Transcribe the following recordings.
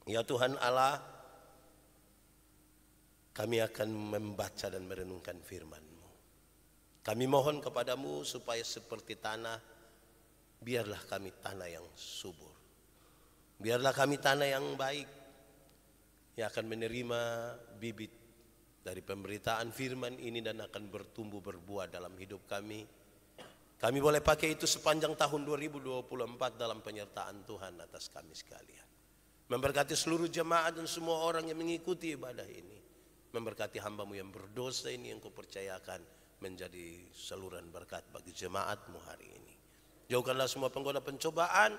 Ya Tuhan Allah, kami akan membaca dan merenungkan firman-Mu. Kami mohon kepadamu supaya seperti tanah, biarlah kami tanah yang subur. Biarlah kami tanah yang baik, yang akan menerima bibit dari pemberitaan firman ini dan akan bertumbuh berbuah dalam hidup kami. Kami boleh pakai itu sepanjang tahun 2024 dalam penyertaan Tuhan atas kami sekalian. Memberkati seluruh jemaat dan semua orang yang mengikuti ibadah ini. Memberkati hamba-Mu yang berdosa ini yang Kau percayakan menjadi saluran berkat bagi jemaat-Mu hari ini. Jauhkanlah semua penggoda pencobaan,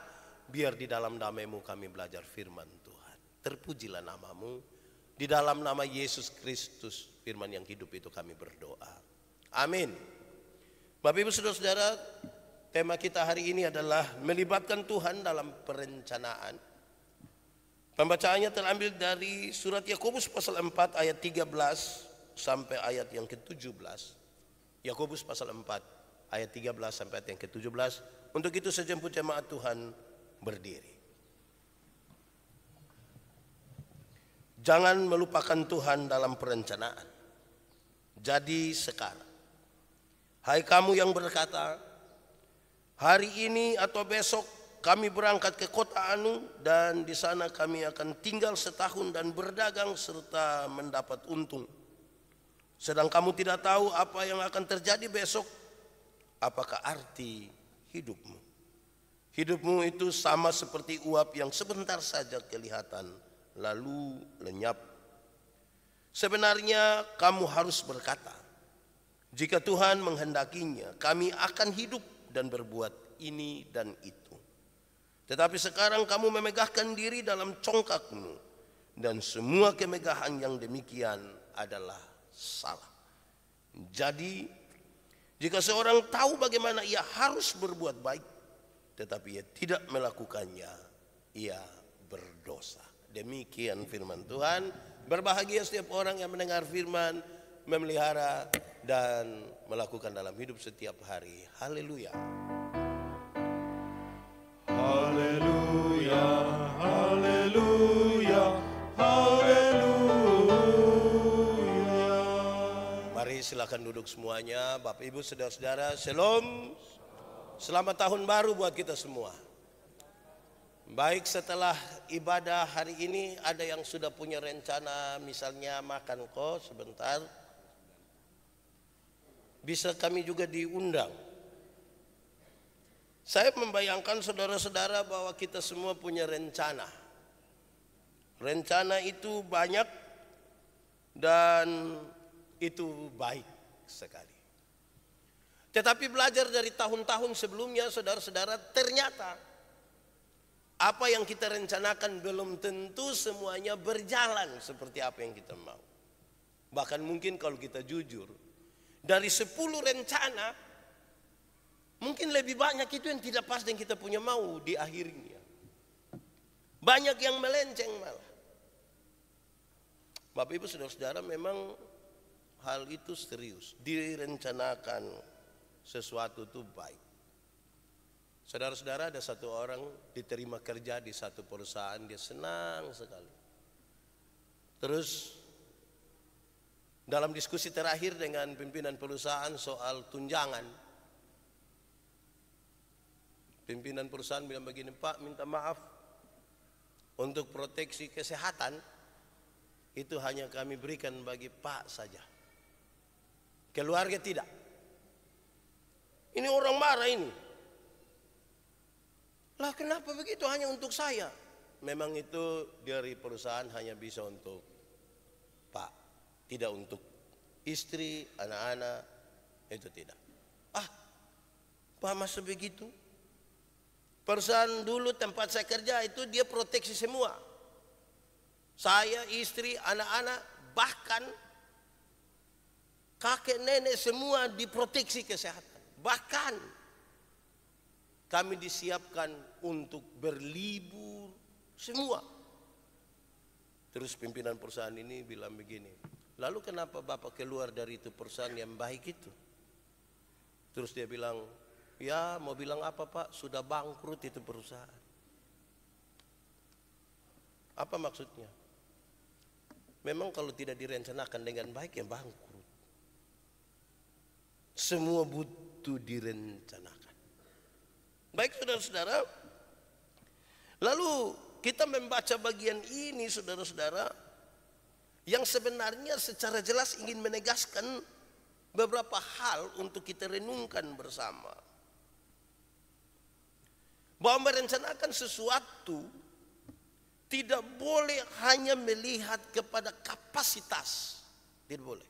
biar di dalam damai-Mu kami belajar firman Tuhan. Terpujilah nama-Mu, di dalam nama Yesus Kristus, firman yang hidup itu kami berdoa. Amin. Bapak Ibu Saudara-saudara, tema kita hari ini adalah melibatkan Tuhan dalam perencanaan. Pembacaannya terambil dari surat Yakobus pasal 4 ayat 13 sampai ayat yang ke-17. Yakobus pasal 4 ayat 13 sampai ayat yang ke-17. Untuk itu sejemput jemaat Tuhan berdiri. Jangan melupakan Tuhan dalam perencanaan. Jadi sekarang, hai kamu yang berkata, hari ini atau besok kami berangkat ke kota anu dan di sana kami akan tinggal setahun dan berdagang serta mendapat untung. Sedang kamu tidak tahu apa yang akan terjadi besok. Apakah arti hidupmu? Hidupmu itu sama seperti uap yang sebentar saja kelihatan lalu lenyap. Sebenarnya kamu harus berkata, jika Tuhan menghendakinya, kami akan hidup dan berbuat ini dan itu. Tetapi sekarang kamu memegahkan diri dalam congkakmu, dan semua kemegahan yang demikian adalah salah. Jadi, jika seorang tahu bagaimana ia harus berbuat baik, tetapi ia tidak melakukannya, ia berdosa. Demikian firman Tuhan. Berbahagia setiap orang yang mendengar firman, memelihara dan melakukan dalam hidup setiap hari. Haleluya. Haleluya, haleluya, haleluya. Mari silakan duduk semuanya. Bapak Ibu Saudara-saudara, Shalom. Selamat tahun baru buat kita semua. Baik, setelah ibadah hari ini ada yang sudah punya rencana, misalnya makan kos sebentar. Bisa kami juga diundang. Saya membayangkan saudara-saudara bahwa kita semua punya rencana. Rencana itu banyak dan itu baik sekali. Tetapi belajar dari tahun-tahun sebelumnya, saudara-saudara, ternyata apa yang kita rencanakan belum tentu semuanya berjalan seperti apa yang kita mau. Bahkan mungkin kalau kita jujur, dari 10 rencana, mungkin lebih banyak itu yang tidak pas dengan kita punya mau di akhirnya. Banyak yang melenceng malah. Bapak Ibu Saudara-saudara, memang hal itu serius. Direncanakan sesuatu itu baik. Saudara-saudara, ada satu orang diterima kerja di satu perusahaan, dia senang sekali. Terus dalam diskusi terakhir dengan pimpinan perusahaan soal tunjangan, pimpinan perusahaan bilang begini, Pak, minta maaf, untuk proteksi kesehatan itu hanya kami berikan bagi Pak saja, keluarga tidak. Ini orang marah ini. Lah kenapa begitu, hanya untuk saya? Memang itu dari perusahaan hanya bisa untuk Pak, tidak untuk istri, anak-anak, itu tidak. Ah, Pak, masa begitu? Perusahaan dulu tempat saya kerja itu dia proteksi semua. Saya, istri, anak-anak, bahkan kakek nenek semua diproteksi kesehatan. Bahkan kami disiapkan untuk berlibur semua. Terus pimpinan perusahaan ini bilang begini, lalu kenapa Bapak keluar dari itu perusahaan yang baik itu? Terus dia bilang, ya mau bilang apa Pak, sudah bangkrut itu perusahaan. Apa maksudnya? Memang kalau tidak direncanakan dengan baik ya bangkrut. Semua butuh direncanakan. Baik saudara-saudara, lalu kita membaca bagian ini saudara-saudara, yang sebenarnya secara jelas ingin menegaskan beberapa hal untuk kita renungkan bersama. Bahwa merencanakan sesuatu tidak boleh hanya melihat kepada kapasitas. Tidak boleh.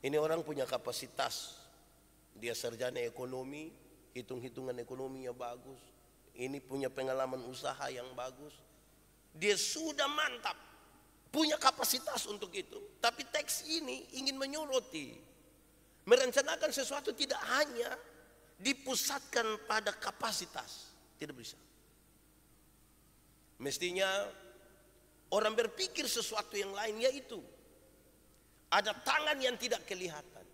Ini orang punya kapasitas. Dia sarjana ekonomi, hitung-hitungan ekonominya bagus. Ini punya pengalaman usaha yang bagus. Dia sudah mantap, punya kapasitas untuk itu. Tapi teks ini ingin menyoroti. Merencanakan sesuatu tidak hanya dipusatkan pada kapasitas. Tidak bisa. Mestinya orang berpikir sesuatu yang lain, yaitu ada tangan yang tidak kelihatan,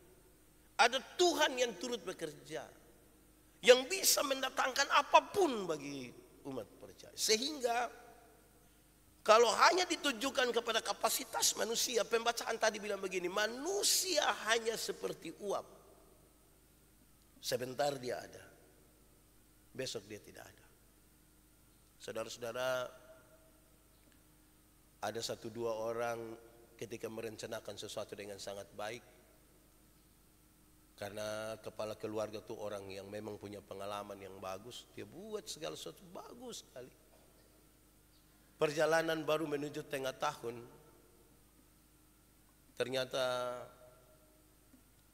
ada Tuhan yang turut bekerja, yang bisa mendatangkan apapun bagi umat percaya. Sehingga kalau hanya ditujukan kepada kapasitas manusia, pembacaan tadi bilang begini, manusia hanya seperti uap. Sebentar dia ada, besok dia tidak ada. Saudara-saudara, ada 1-2 orang ketika merencanakan sesuatu dengan sangat baik, karena kepala keluarga itu orang yang memang punya pengalaman yang bagus, dia buat segala sesuatu bagus sekali. Perjalanan baru menuju tengah tahun, ternyata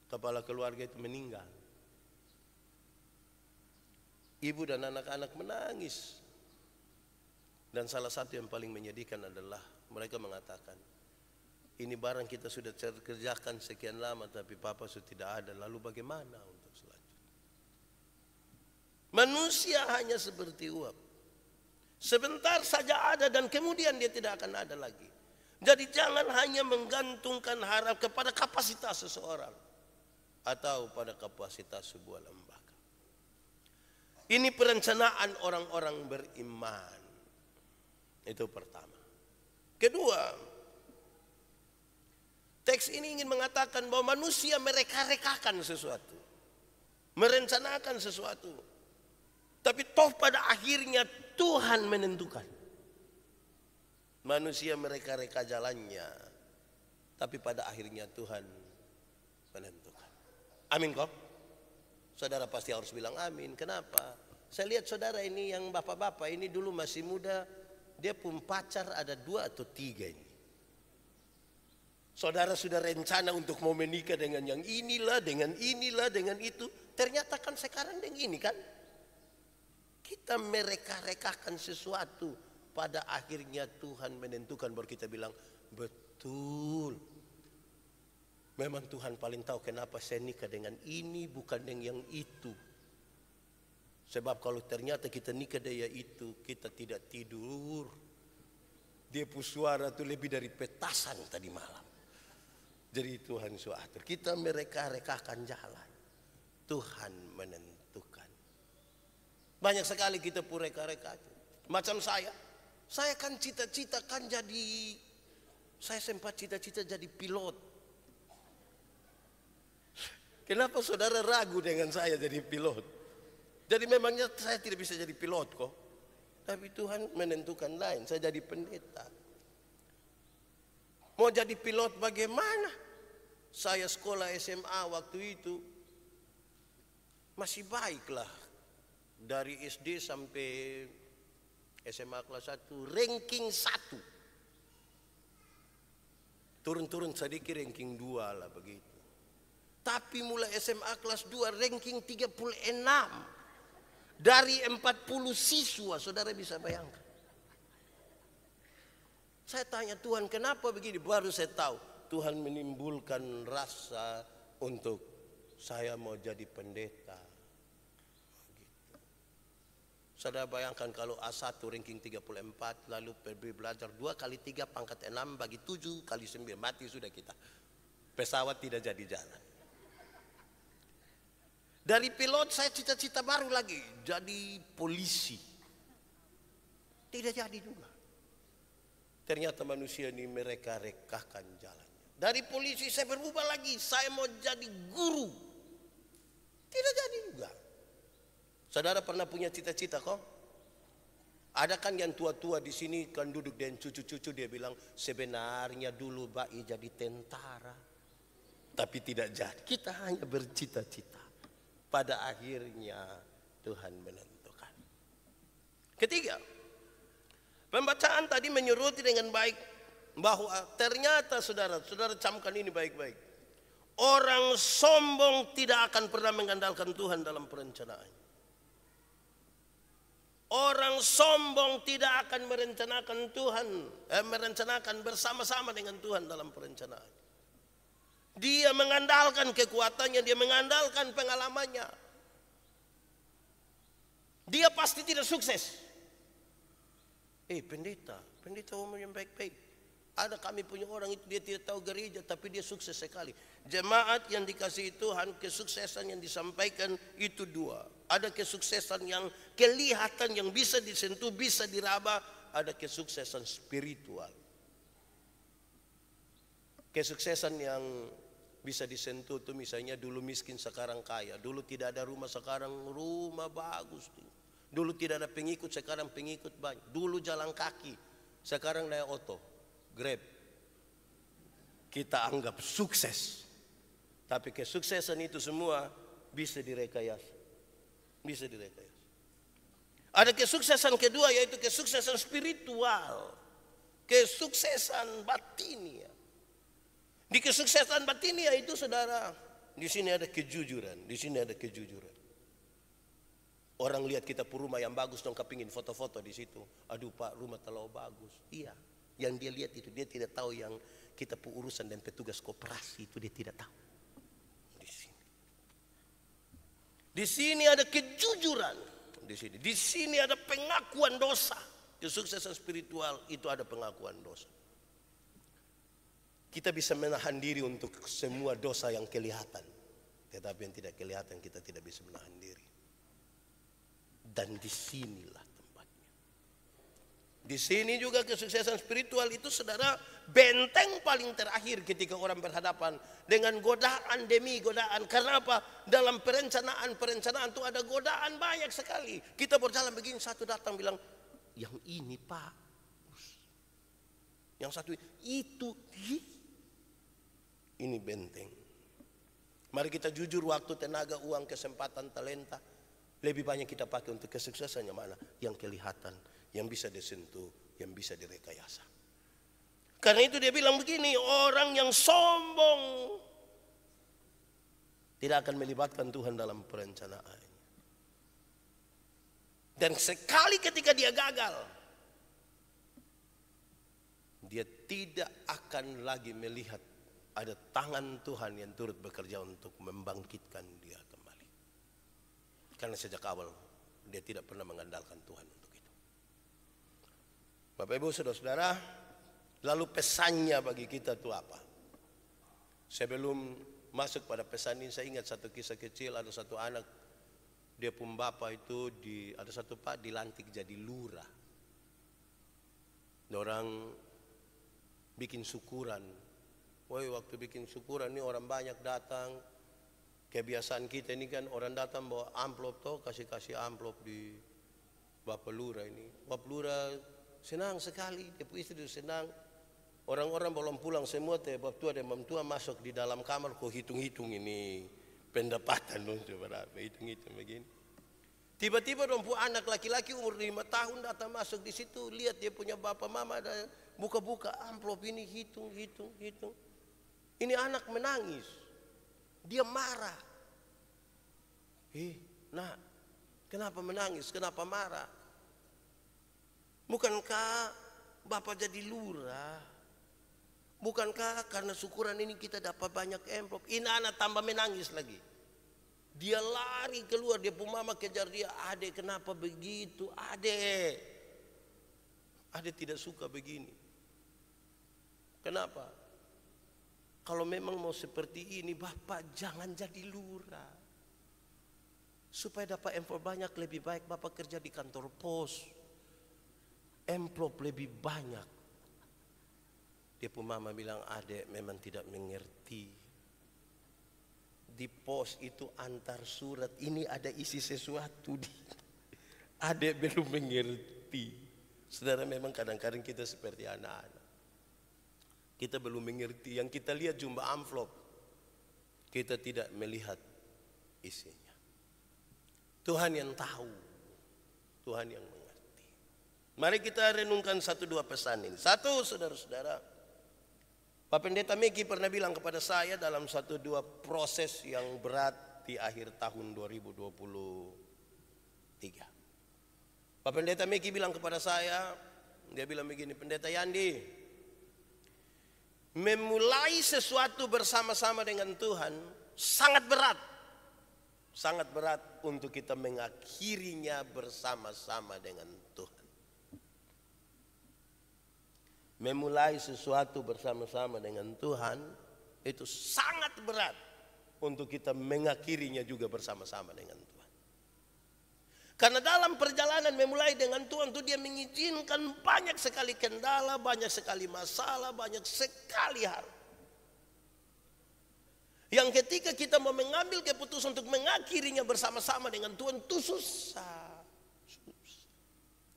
kepala keluarga itu meninggal. Ibu dan anak-anak menangis. Dan salah satu yang paling menyedihkan adalah mereka mengatakan, ini barang kita sudah kerjakan sekian lama tapi papa sudah tidak ada, lalu bagaimana untuk selanjutnya? Manusia hanya seperti uap. Sebentar saja ada dan kemudian dia tidak akan ada lagi. Jadi jangan hanya menggantungkan harap kepada kapasitas seseorang atau pada kapasitas sebuah lembaga. Ini perencanaan orang-orang beriman. Itu pertama. Kedua, teks ini ingin mengatakan bahwa manusia mereka-rekakan sesuatu, merencanakan sesuatu, tapi toh pada akhirnya Tuhan menentukan. Manusia mereka-reka jalannya, tapi pada akhirnya Tuhan menentukan. Amin kok? Saudara pasti harus bilang amin. Kenapa? Saya lihat saudara ini yang bapak-bapak ini dulu masih muda, dia pun pacar ada 2 atau 3 ini. Saudara sudah rencana untuk mau menikah dengan yang inilah, dengan itu. Ternyata kan sekarang dengan ini kan. Kita mereka-rekakan sesuatu. Pada akhirnya Tuhan menentukan, baru kita bilang, betul. Memang Tuhan paling tahu kenapa saya nikah dengan ini bukan dengan yang itu. Sebab kalau ternyata kita nikah dengan itu, kita tidak tidur. Dia punya suara itu lebih dari petasan tadi malam. Jadi Tuhan suatur. Kita mereka-rekakan jalan. Tuhan menentukan. Banyak sekali kita pun reka-reka. Macam saya. Saya kan cita-cita kan jadi, saya sempat cita-cita jadi pilot. Kenapa saudara ragu dengan saya jadi pilot? Jadi memangnya saya tidak bisa jadi pilot kok. Tapi Tuhan menentukan lain, saya jadi pendeta. Mau jadi pilot bagaimana? Saya sekolah SMA waktu itu masih baiklah. Dari SD sampai SMA kelas 1 ranking 1. Turun-turun sedikit ranking 2 lah begitu. Tapi mulai SMA kelas 2 ranking 36. Dari 40 siswa, saudara bisa bayangkan. Saya tanya Tuhan, kenapa begini? Baru saya tahu, Tuhan menimbulkan rasa untuk saya mau jadi pendeta. Gitu. Saudara bayangkan kalau A1 ranking 34, lalu pergi belajar 2 kali 3 pangkat 6 bagi 7 kali 9, mati sudah kita. Pesawat tidak jadi jalan. Dari pilot saya cita-cita baru lagi, jadi polisi. Tidak jadi juga. Ternyata manusia ini mereka-rekakan jalannya. Dari polisi saya berubah lagi, saya mau jadi guru. Tidak jadi juga. Saudara pernah punya cita-cita kok? Ada kan yang tua-tua di sini kan duduk dengan cucu-cucu, dia bilang sebenarnya dulu Ba'i jadi tentara. Tapi tidak jadi. Kita hanya bercita-cita. Pada akhirnya Tuhan menentukan. Ketiga, pembacaan tadi menyeruti dengan baik bahwa ternyata saudara camkan ini baik-baik. Orang sombong tidak akan pernah mengandalkan Tuhan dalam perencanaan. Orang sombong tidak akan merencanakan bersama-sama dengan Tuhan dalam perencanaan. Dia mengandalkan kekuatannya, dia mengandalkan pengalamannya. Dia pasti tidak sukses. Pendeta ngomong yang baik-baik. Ada kami punya orang itu dia tidak tahu gereja tapi dia sukses sekali. Jemaat yang dikasihi Tuhan, kesuksesan yang disampaikan itu dua. Ada kesuksesan yang kelihatan yang bisa disentuh, bisa diraba. Ada kesuksesan spiritual. Kesuksesan yang bisa disentuh itu misalnya dulu miskin sekarang kaya. Dulu tidak ada rumah sekarang rumah bagus. Dulu tidak ada pengikut sekarang pengikut banyak. Dulu jalan kaki sekarang naik oto. Grab. Kita anggap sukses. Tapi kesuksesan itu semua bisa direkayasa. Bisa direkayasa. Ada kesuksesan kedua yaitu kesuksesan spiritual. Kesuksesan batinia. Di kesuksesan batinia itu saudara, di sini ada kejujuran, di sini ada kejujuran. Orang lihat kita rumah yang bagus dong kepingin foto-foto di situ. Aduh Pak, rumah terlalu bagus. Iya. Yang dia lihat itu, dia tidak tahu yang kita urusan dan petugas koperasi itu dia tidak tahu. Di sini ada kejujuran. Di sini ada pengakuan dosa. Kesuksesan spiritual itu ada pengakuan dosa. Kita bisa menahan diri untuk semua dosa yang kelihatan. Tetapi yang tidak kelihatan kita tidak bisa menahan diri. Dan disinilah tempatnya. Di sini juga kesuksesan spiritual itu saudara benteng paling terakhir ketika orang berhadapan dengan godaan demi godaan. Karena apa? Dalam perencanaan itu ada godaan banyak sekali. Kita berjalan begini, satu datang bilang, yang ini Pak. Yang satu itu. Ini benteng. Mari kita jujur, waktu, tenaga, uang, kesempatan, talenta. Lebih banyak kita pakai untuk kesuksesan yang mana? Yang kelihatan, yang bisa disentuh, yang bisa direkayasa. Karena itu dia bilang begini, orang yang sombong tidak akan melibatkan Tuhan dalam perencanaan. Dan sekali ketika dia gagal, dia tidak akan lagi melihat ada tangan Tuhan yang turut bekerja untuk membangkitkan dia kembali. Karena sejak awal dia tidak pernah mengandalkan Tuhan untuk itu. Bapak Ibu saudara-saudara, lalu pesannya bagi kita itu apa? Sebelum masuk pada pesan ini, saya ingat satu kisah kecil. Ada satu anak, dia pun bapak itu ada satu pak dilantik jadi lurah. Orang bikin syukuran. Woi, waktu bikin syukuran ini orang banyak datang. Kebiasaan kita ini kan orang datang bawa amplop toh, kasih amplop di Bapak Lurah ini. Bapak Lurah senang sekali, dia istri senang. Orang-orang belum pulang semua, Bapak tua dan Mam tua masuk di dalam kamar, kok hitung-hitung ini pendapatan dong, coba hitung-hitung begini. Tiba-tiba dong anak laki-laki umur 5 tahun datang masuk di situ, lihat dia punya bapak mama ada buka-buka amplop ini, hitung. Ini anak menangis. Dia marah. Nak, kenapa menangis? Kenapa marah? Bukankah Bapak jadi lurah? Bukankah karena syukuran ini kita dapat banyak amplop? Ini anak tambah menangis lagi. Dia lari keluar, dia pun mama kejar dia. Adek kenapa begitu? Adek tidak suka begini. Kenapa? Kalau memang mau seperti ini, Bapak jangan jadi lurah. Supaya dapat amplop banyak, lebih baik Bapak kerja di kantor pos. amplop lebih banyak. Dia pun mama bilang, adek memang tidak mengerti. Di pos itu antar surat, ini ada isi sesuatu. Adek belum mengerti. Saudara, memang kadang-kadang kita seperti anak-anak. Kita belum mengerti. Yang kita lihat jumlah amplop, kita tidak melihat isinya. Tuhan yang tahu, Tuhan yang mengerti. Mari kita renungkan satu dua pesan ini. Satu, saudara-saudara, Pak Pendeta Meki pernah bilang kepada saya dalam satu dua proses yang berat di akhir tahun 2023. Pak Pendeta Meki bilang kepada saya, dia bilang begini, Pendeta Yandi, memulai sesuatu bersama-sama dengan Tuhan sangat berat. Sangat berat untuk kita mengakhirinya bersama-sama dengan Tuhan. Memulai sesuatu bersama-sama dengan Tuhan itu sangat berat untuk kita mengakhirinya juga bersama-sama dengan Tuhan. Karena dalam perjalanan memulai dengan Tuhan itu dia mengizinkan banyak sekali kendala, banyak sekali masalah, banyak sekali hal. Yang ketika kita mau mengambil keputusan untuk mengakhirinya bersama-sama dengan Tuhan itu susah.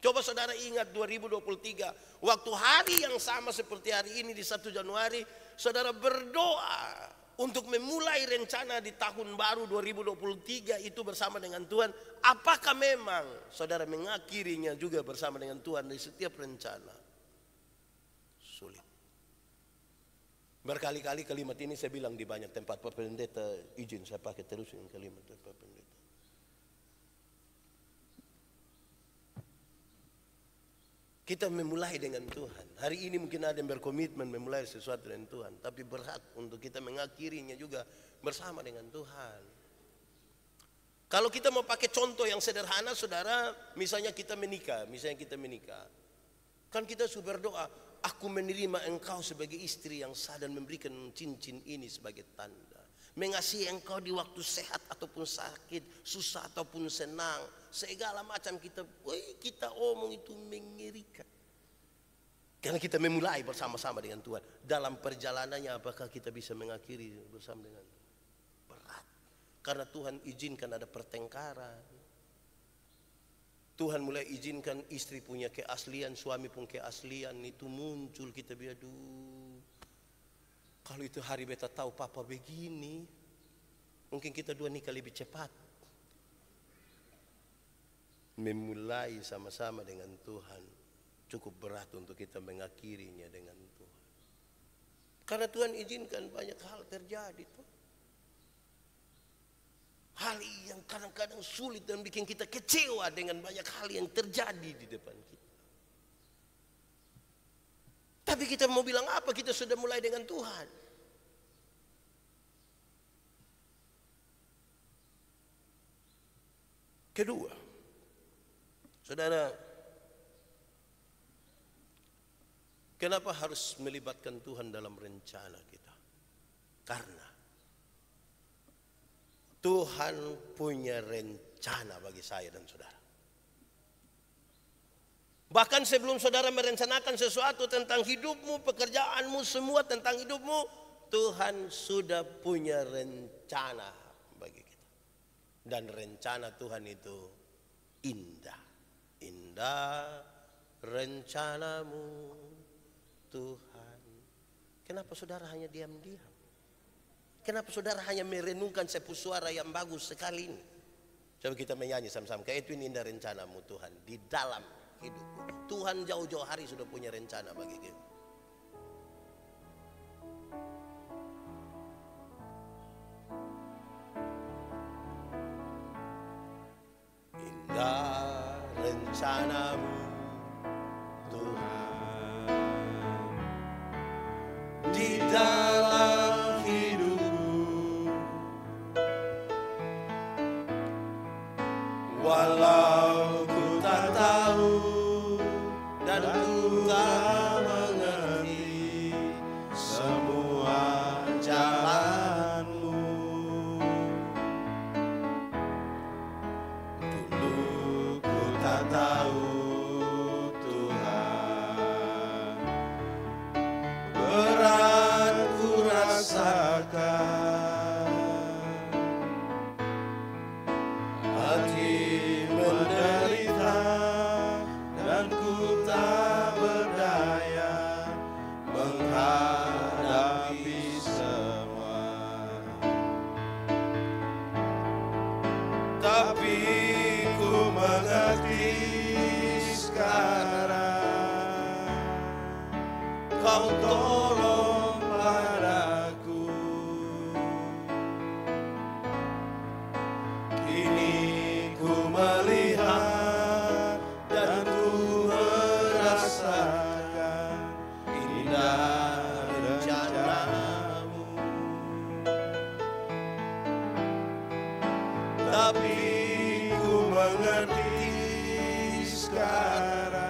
Coba saudara ingat 2023, waktu hari yang sama seperti hari ini di 1 Januari, saudara berdoa untuk memulai rencana di tahun baru 2023 itu bersama dengan Tuhan. Apakah memang saudara mengakhirinya juga bersama dengan Tuhan di setiap rencana? Sulit. Berkali-kali kalimat ini saya bilang di banyak tempat. Pak Pendeta izin saya pakai terus yang kalimat Pak Pendeta. Kita memulai dengan Tuhan. Hari ini mungkin ada yang berkomitmen memulai sesuatu dengan Tuhan. Tapi berat untuk kita mengakhirinya juga bersama dengan Tuhan. Kalau kita mau pakai contoh yang sederhana, saudara, misalnya kita menikah. Kan kita sudah berdoa, aku menerima engkau sebagai istri yang sah dan memberikan cincin ini sebagai tanda. Mengasihi engkau di waktu sehat ataupun sakit, susah ataupun senang, segala macam kita omong itu mengerikan. Karena kita memulai bersama-sama dengan Tuhan. Dalam perjalanannya apakah kita bisa mengakhiri bersama dengan Tuhan? Berat. Karena Tuhan izinkan ada pertengkaran. Tuhan mulai izinkan istri punya keaslian, suami pun keaslian, itu muncul, kita bilang, kalau itu hari beta tahu papa begini, mungkin kita dua nikah lebih cepat. Memulai sama-sama dengan Tuhan cukup berat untuk kita mengakhirinya dengan Tuhan. Karena Tuhan izinkan banyak hal terjadi tuh. Hal yang kadang-kadang sulit dan bikin kita kecewa dengan banyak hal yang terjadi di depan kita. Tapi kita mau bilang apa? Kita sudah mulai dengan Tuhan. Kedua, saudara, kenapa harus melibatkan Tuhan dalam rencana kita? Karena Tuhan punya rencana bagi saya dan saudara. Bahkan sebelum saudara merencanakan sesuatu tentang hidupmu, pekerjaanmu, semua tentang hidupmu, Tuhan sudah punya rencana bagi kita. Dan rencana Tuhan itu indah. Indah rencanamu Tuhan. Kenapa saudara hanya diam-diam? Kenapa saudara hanya merenungkan sebuah suara yang bagus sekali ini? Coba kita menyanyi sama-sama. Itu indah rencanamu Tuhan di dalam hidupku. Tuhan jauh-jauh hari sudah punya rencana bagi kita. Indah rencanamu Tuhan di dalam hidupku, walau ku tak tahu dan ku tak mengerti semua jalanmu. Dulu ku tak tahu Tuhan, Kau tolong padaku. Kini ku melihat dan ku merasakan indah rencanamu. Tapi ku mengerti sekarang,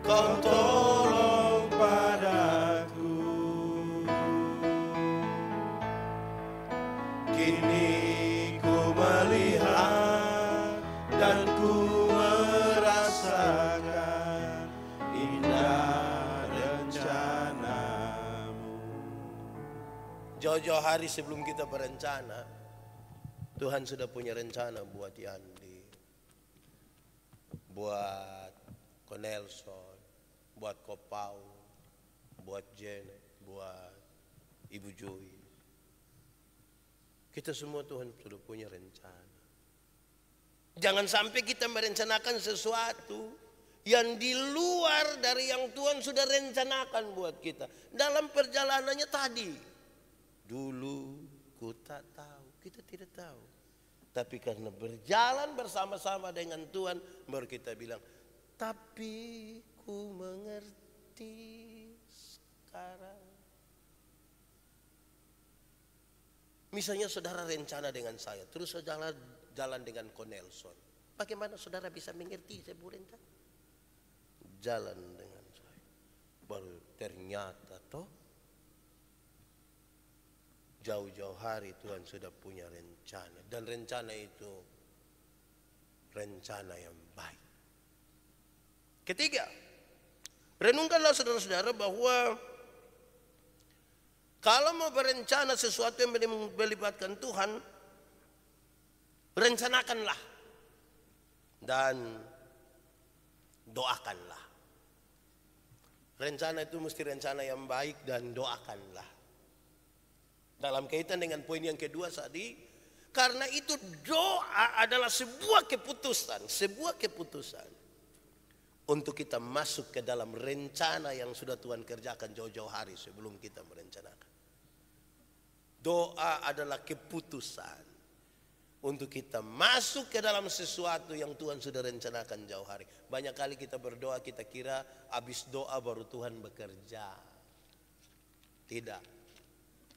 Kau tolong padaku. Kini ku melihat dan ku merasakan indah rencanamu. Jauh-jauh hari sebelum kita berencana, Tuhan sudah punya rencana buat Yandi, buat Konelson, buat Kopau, buat Janet, buat Ibu Joy. Kita semua Tuhan sudah punya rencana. Jangan sampai kita merencanakan sesuatu yang di luar dari yang Tuhan sudah rencanakan buat kita. Dalam perjalanannya tadi, dulu ku tak tahu. Kita tidak tahu. Tapi karena berjalan bersama-sama dengan Tuhan, baru kita bilang, tapi ku mengerti sekarang. Misalnya saudara rencana dengan saya, terus saudara jalan dengan Konelson. Bagaimana saudara bisa mengerti saya rencana? Jalan dengan saya. Baru ternyata toh, jauh-jauh hari Tuhan sudah punya rencana. Dan rencana itu rencana yang baik. Ketiga, renungkanlah saudara-saudara bahwa kalau mau berencana sesuatu yang melibatkan Tuhan, rencanakanlah dan doakanlah. Rencana itu mesti rencana yang baik dan doakanlah. Dalam kaitan dengan poin yang kedua tadi, karena itu doa adalah sebuah keputusan untuk kita masuk ke dalam rencana yang sudah Tuhan kerjakan jauh-jauh hari sebelum kita merencanakan. Doa adalah keputusan untuk kita masuk ke dalam sesuatu yang Tuhan sudah rencanakan jauh hari. Banyak kali kita berdoa, kita kira habis doa baru Tuhan bekerja. Tidak.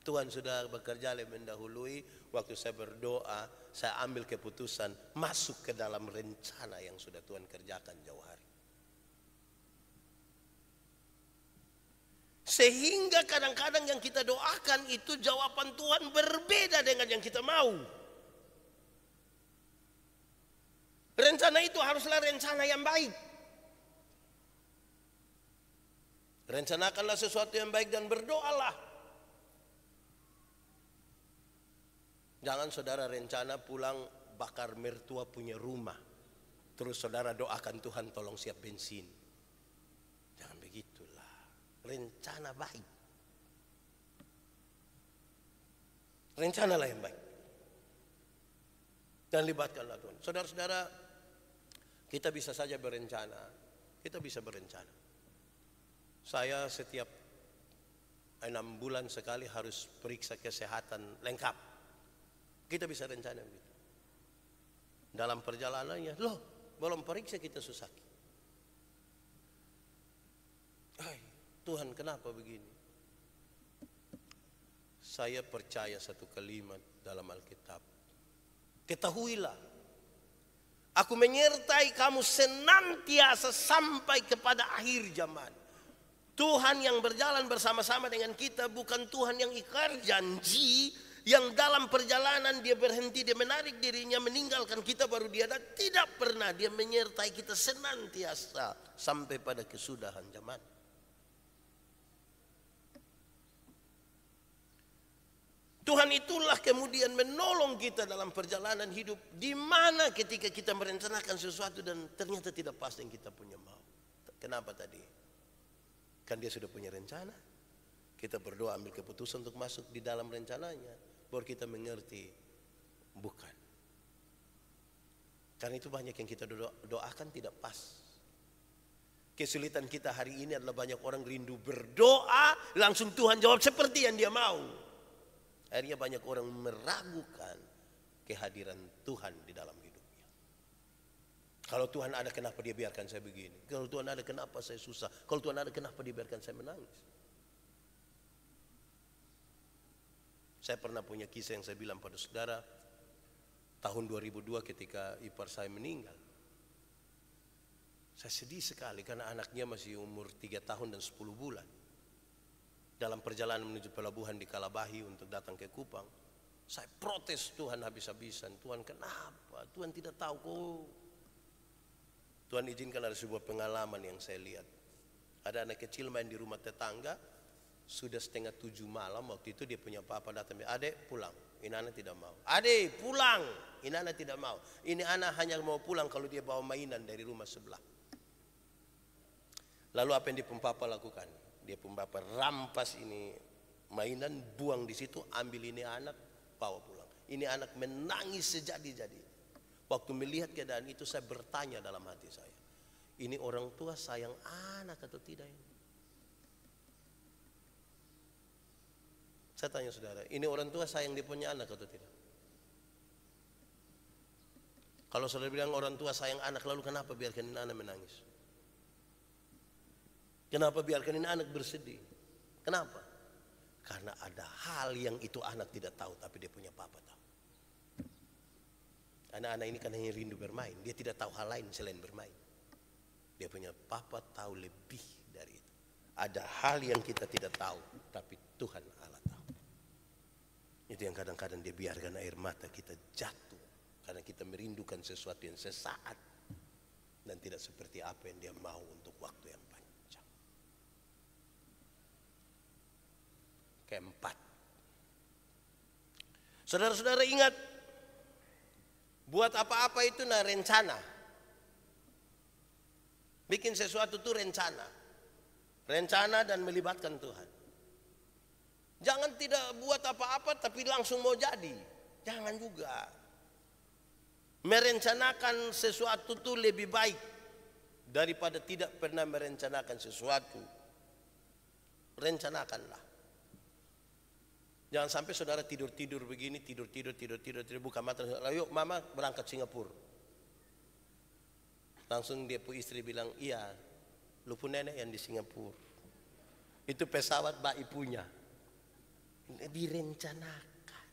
Tuhan sudah bekerja lebih mendahului. Waktu saya berdoa, saya ambil keputusan masuk ke dalam rencana yang sudah Tuhan kerjakan jauh hari. Sehingga kadang-kadang yang kita doakan itu jawaban Tuhan berbeda dengan yang kita mau. Rencana itu haruslah rencana yang baik. Rencanakanlah sesuatu yang baik dan berdoalah. Jangan saudara rencana pulang bakar mertua punya rumah, terus saudara doakan Tuhan tolong siap bensin. Jangan begitulah. Rencana baik. Rencanalah yang baik. Dan libatkanlah Tuhan. Saudara-saudara, kita bisa saja berencana. Kita bisa berencana. Saya setiap 6 bulan sekali harus periksa kesehatan lengkap. Kita bisa rencana begitu. Dalam perjalanannya, loh, belum periksa kita susah. Tuhan kenapa begini? Saya percaya satu kalimat dalam Alkitab. Ketahuilah, aku menyertai kamu senantiasa sampai kepada akhir zaman. Tuhan yang berjalan bersama-sama dengan kita bukan Tuhan yang ingkar janji, yang dalam perjalanan dia berhenti, dia menarik dirinya, meninggalkan kita baru dia datang. Tidak pernah, dia menyertai kita senantiasa sampai pada kesudahan zaman. Tuhan itulah kemudian menolong kita dalam perjalanan hidup, di mana ketika kita merencanakan sesuatu dan ternyata tidak pas yang kita punya mau. Kenapa tadi? Kan dia sudah punya rencana. Kita berdoa ambil keputusan untuk masuk di dalam rencananya. Baru kita mengerti, bukan. Karena itu banyak yang kita doakan tidak pas. Kesulitan kita hari ini adalah banyak orang rindu berdoa, langsung Tuhan jawab seperti yang dia mau. Akhirnya banyak orang meragukan kehadiran Tuhan di dalam hidupnya. Kalau Tuhan ada, kenapa dia biarkan saya begini? Kalau Tuhan ada, kenapa saya susah? Kalau Tuhan ada, kenapa dia biarkan saya menangis? Saya pernah punya kisah yang saya bilang pada saudara, tahun 2002 ketika ipar saya meninggal. Saya sedih sekali karena anaknya masih umur 3 tahun dan 10 bulan. Dalam perjalanan menuju pelabuhan di Kalabahi untuk datang ke Kupang, saya protes Tuhan habis-habisan. Tuhan, kenapa? Tuhan tidak tahu kok. Tuhan izinkan ada sebuah pengalaman yang saya lihat. Ada anak kecil main di rumah tetangga, sudah 6:30 malam. Waktu itu dia punya papa datang, "Adek pulang." Ini anak tidak mau. "Adek pulang." Ini anak tidak mau. Ini anak hanya mau pulang kalau dia bawa mainan dari rumah sebelah. Lalu apa yang dia papa lakukan? Dia papa rampas ini mainan, buang di situ, ambil ini anak, bawa pulang. Ini anak menangis sejadi-jadi. Waktu melihat keadaan itu saya bertanya dalam hati saya, ini orang tua sayang anak atau tidak ini? Saya tanya saudara, ini orang tua sayang dia punya anak atau tidak? Kalau saudara bilang orang tua sayang anak, lalu kenapa biarkan ini anak menangis? Kenapa biarkan ini anak bersedih? Kenapa? Karena ada hal yang itu anak tidak tahu, tapi dia punya papa tahu. Anak-anak ini kan hanya rindu bermain, dia tidak tahu hal lain selain bermain. Dia punya papa tahu lebih dari itu. Ada hal yang kita tidak tahu, tapi Tuhan Allah tahu. Itu yang kadang-kadang dia biarkan air mata kita jatuh, karena kita merindukan sesuatu yang sesaat dan tidak seperti apa yang dia mau untuk waktu yang panjang. Keempat, saudara-saudara ingat, buat apa-apa itu rencana. Bikin sesuatu itu rencana. Rencana dan melibatkan Tuhan. Jangan tidak buat apa-apa tapi langsung mau jadi. Jangan juga. Merencanakan sesuatu itu lebih baik daripada tidak pernah merencanakan sesuatu. Rencanakanlah. Jangan sampai saudara tidur-tidur begini, tidur, buka mata, "Ayo mama berangkat Singapura." Langsung dia pun istri bilang, "Iya, lu pun nenek yang di Singapura. Itu pesawat Mbak ibunya." Direncanakan.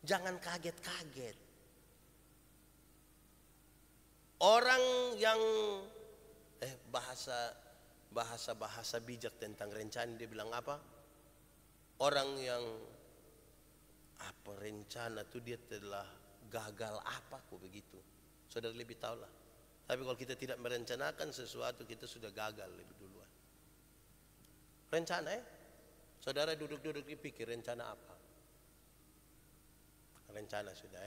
Jangan kaget-kaget. Orang yang bahasa bijak tentang rencana, dia bilang apa? Orang yang rencana itu dia telah gagal apa kok begitu. Saudara lebih tahu lah. Tapi kalau kita tidak merencanakan sesuatu, kita sudah gagal lebih duluan. Rencana saudara duduk-duduk dipikir rencana apa? Rencana sudah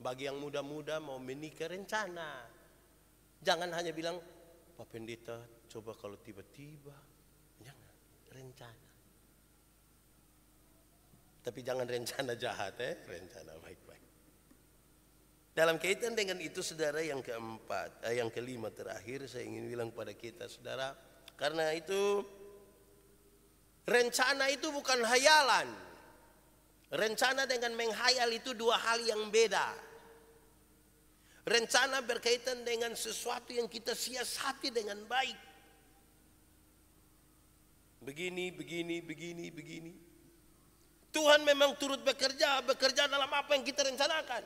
Bagi yang muda-muda mau menikah, rencana. Jangan hanya bilang, "Pak Pendeta, coba kalau tiba-tiba." Jangan, rencana. Tapi jangan rencana jahat, rencana baik-baik. Dalam kaitan dengan itu saudara, yang keempat, yang kelima terakhir saya ingin bilang pada kita saudara, karena itu rencana itu bukan hayalan. Rencana dengan menghayal itu dua hal yang beda. Rencana berkaitan dengan sesuatu yang kita siasati dengan baik. Begini. Tuhan memang turut bekerja dalam apa yang kita rencanakan.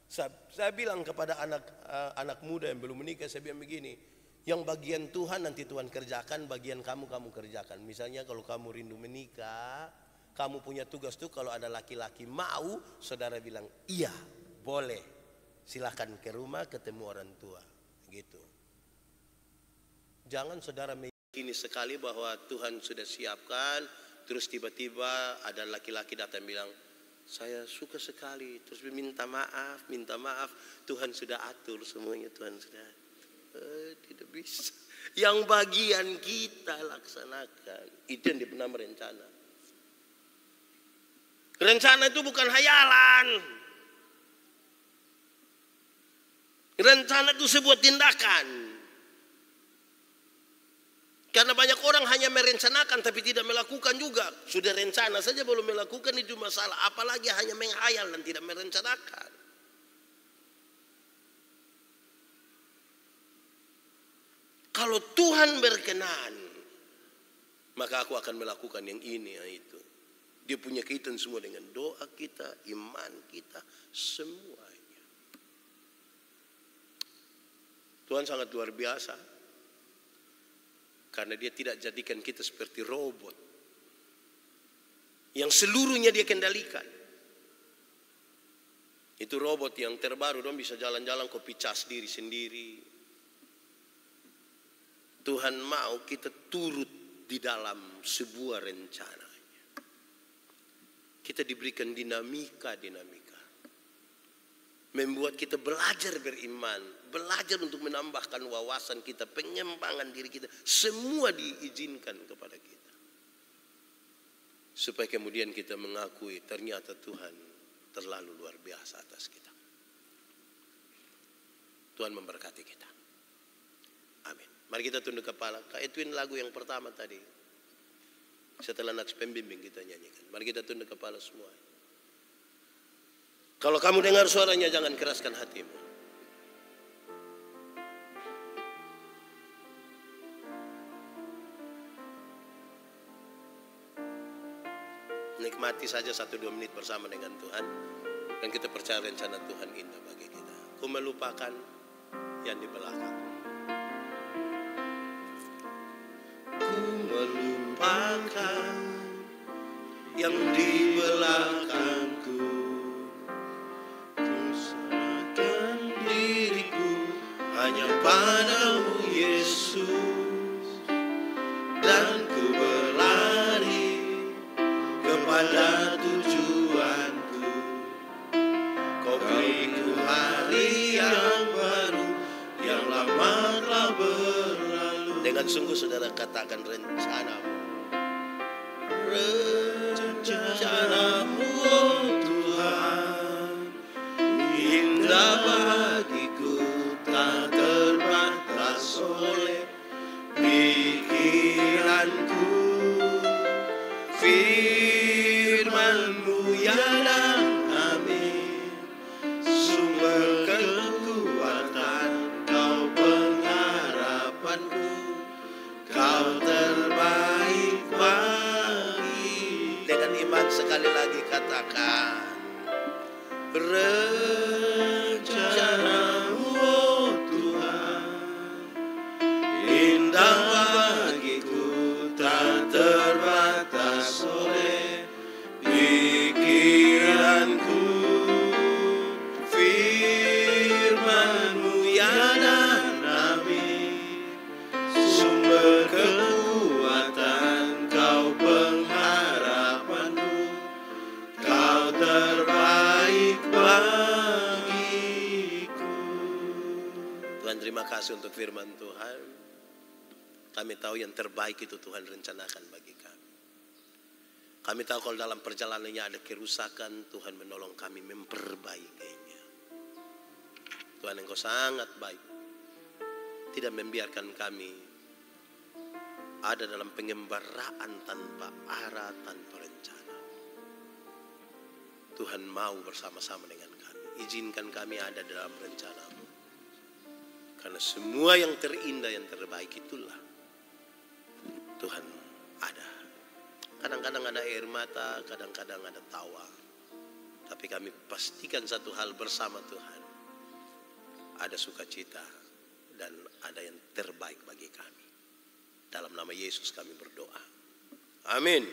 Saya bilang kepada anak muda yang belum menikah, saya bilang begini, yang bagian Tuhan nanti Tuhan kerjakan, bagian kamu kerjakan. Misalnya kalau kamu rindu menikah, kamu punya tugas tuh, kalau ada laki-laki mau, saudara bilang, "Iya, boleh. Silahkan ke rumah ketemu orang tua." Gitu. Jangan saudara meyakini sekali bahwa Tuhan sudah siapkan, terus tiba-tiba ada laki-laki datang bilang, "Saya suka sekali." Terus minta maaf. Tuhan sudah atur semuanya, Tuhan sudah. Tidak bisa. Yang bagian kita laksanakan. Itu yang dia pernah merencana. Rencana itu bukan hayalan. Rencana itu sebuah tindakan. Karena banyak orang hanya merencanakan tapi tidak melakukan juga. Sudah rencana saja belum melakukan itu masalah. Apalagi hanya menghayal dan tidak merencanakan. Kalau Tuhan berkenan, maka aku akan melakukan yang ini yang itu. Dia punya kaitan semua dengan doa kita, iman kita, semuanya. Tuhan sangat luar biasa. Karena dia tidak jadikan kita seperti robot. Yang seluruhnya dia kendalikan. Itu robot yang terbaru, dong bisa jalan-jalan kopi cas diri sendiri. Tuhan mau kita turut di dalam sebuah rencana. Kita diberikan dinamika. Membuat kita belajar beriman. Belajar untuk menambahkan wawasan kita. Pengembangan diri kita. Semua diizinkan kepada kita. Supaya kemudian kita mengakui ternyata Tuhan terlalu luar biasa atas kita. Tuhan memberkati kita. Amin. Mari kita tunduk kepala. Kak Edwin lagu yang pertama tadi. Setelah naks pembimbing kita nyanyikan. Mari kita tunduk kepala semua. Kalau kamu dengar suaranya jangan keraskan hatimu. Nikmati saja 1-2 menit bersama dengan Tuhan. Dan kita percaya rencana Tuhan indah bagi kita. Ku melupakan yang di belakang. Ku melupakan yang di belakangku. Hanya padamu Yesus, dan ku berlari kepada tujuanku. Kau beriku hari yang baru, yang lama telah berlalu. Dengan sungguh saudara katakan rencanamu. Rencanamu oh Tuhan, indah bagiku. Tak terbatas oleh pikiranku. Firman-Mu ya dan amin. Sumber kekuatan, Kau pengharapanku. Kau terbaik bagi. Dengan iman sekali lagi katakan. Rencanamu oh Tuhan, indah bagiku, tak terbatas oleh pikiranku. Firman-Mu ya dan amin. Sumber kekuatan, Kau pengharapanku. Kau terbaik bagiku. Tuhan terima kasih untuk firman Tuhan. Kami tahu yang terbaik itu Tuhan rencanakan bagi kami. Kami tahu kalau dalam perjalanannya ada kerusakan, Tuhan menolong kami memperbaikinya. Tuhan Engkau sangat baik. Tidak membiarkan kami ada dalam pengembaraan tanpa arah, tanpa rencana. Tuhan mau bersama-sama dengan kami. Izinkan kami ada dalam rencana-Mu. Karena semua yang terindah, yang terbaik itulah Tuhan ada. Kadang-kadang ada air mata, kadang-kadang ada tawa. Tapi kami pastikan satu hal bersama Tuhan. Ada sukacita dan ada yang terbaik bagi kami. Dalam nama Yesus kami berdoa. Amin.